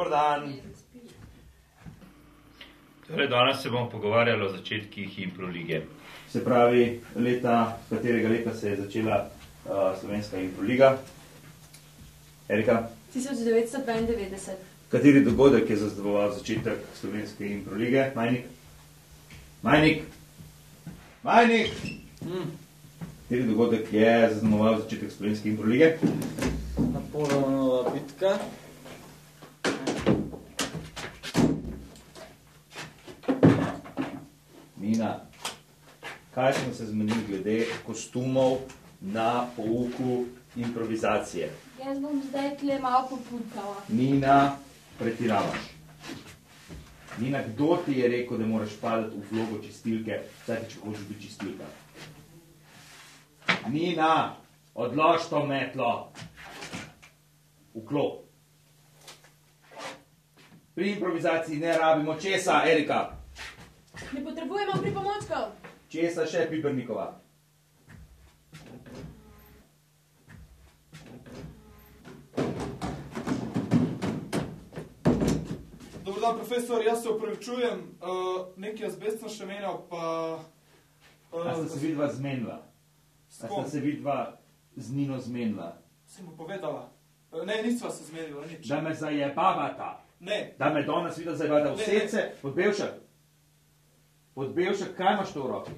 Dober dan. Torej, danes se bomo pogovarjali o začetkih Impro lige. Se pravi, katerega leta se je začela slovenska Impro liga? Erika? 1992. Kateri dogodek je zaznamoval začetek slovenske Impro lige? Majnik? Kateri dogodek je zaznamoval začetek slovenske Impro lige? Napoleonova bitka. Mina, kaj smo se zmenili glede kostumov na pouku improvizacije? Jaz bom zdaj tle malo popuntala. Nina, pretiravaš. Nina, kdo ti je rekel, da moraš padati v vlogo čistilke, vsake, če hočeš biti čistilka? Nina, odlož to metlo. V klop. Pri improvizaciji ne rabimo česa, Erika. Ne potrebujemo pripomočkov. Česa še, Pibernikova? Dobar dan, profesor, jaz se opravičujem, nekaj azbest sem še menjal, pa... A sta se vidva zmenila? A sta se vidva z Nino zmenila? Si mu povedala. Ne, nisva se zmenila, nič. Da me zajebavata? Ne. Da me danes vidva zajebavata? Vsece, Podbevšek, kaj imaš to v roki?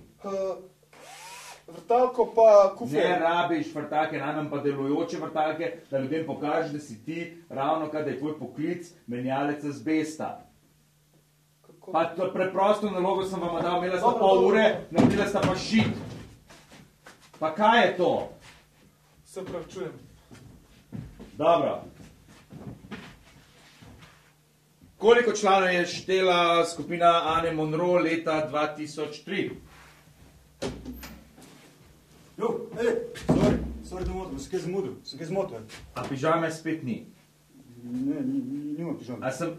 Vrtalko pa kufer. Ne rabiš vrtalke, najmanj pa delujoče vrtalke, da ljudem pokažeš, da si ti ravno kad je tvoj poklic menjalec azbesta. Pa to preprosto nalogo sem vam dal, imela sta pol ure, naredila sta pa šit. Pa kaj je to? Se opravičujem. Dobro. Koliko članov je štela skupina Ane Monroe leta 2003? Jo, sorry, da motim, sem kaj zamudil, sem kaj zmotil. A pižame spet ni? Ne, nima pižame. A sem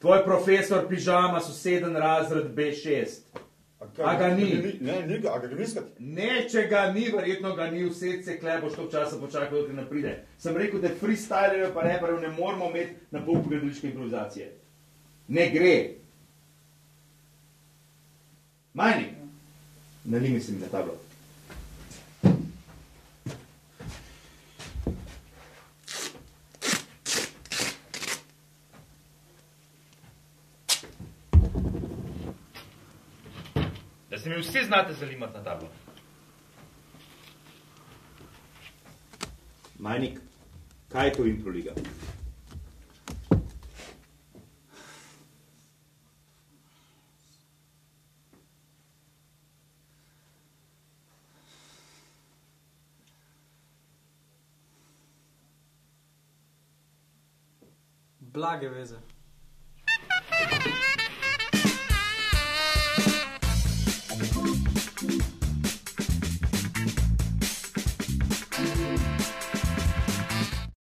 tvoj profesor pižama, soseden razred B6? A ga ni? Ne, ni ga, a ga iskati? Ne, če ga ni, verjetno ga ni, vse se kle, boš toliko časa počakal, da ti ne pride. Sem rekel, da freestylerjev pa reperjev ne moramo imeti na pouku gledališke improvizacije. Ne gre. Majnik, nalij mi se mi na tablo. Da se mi vsi znate zalimati na tablo. Majnik, kaj je to Impro liga? Blage veze.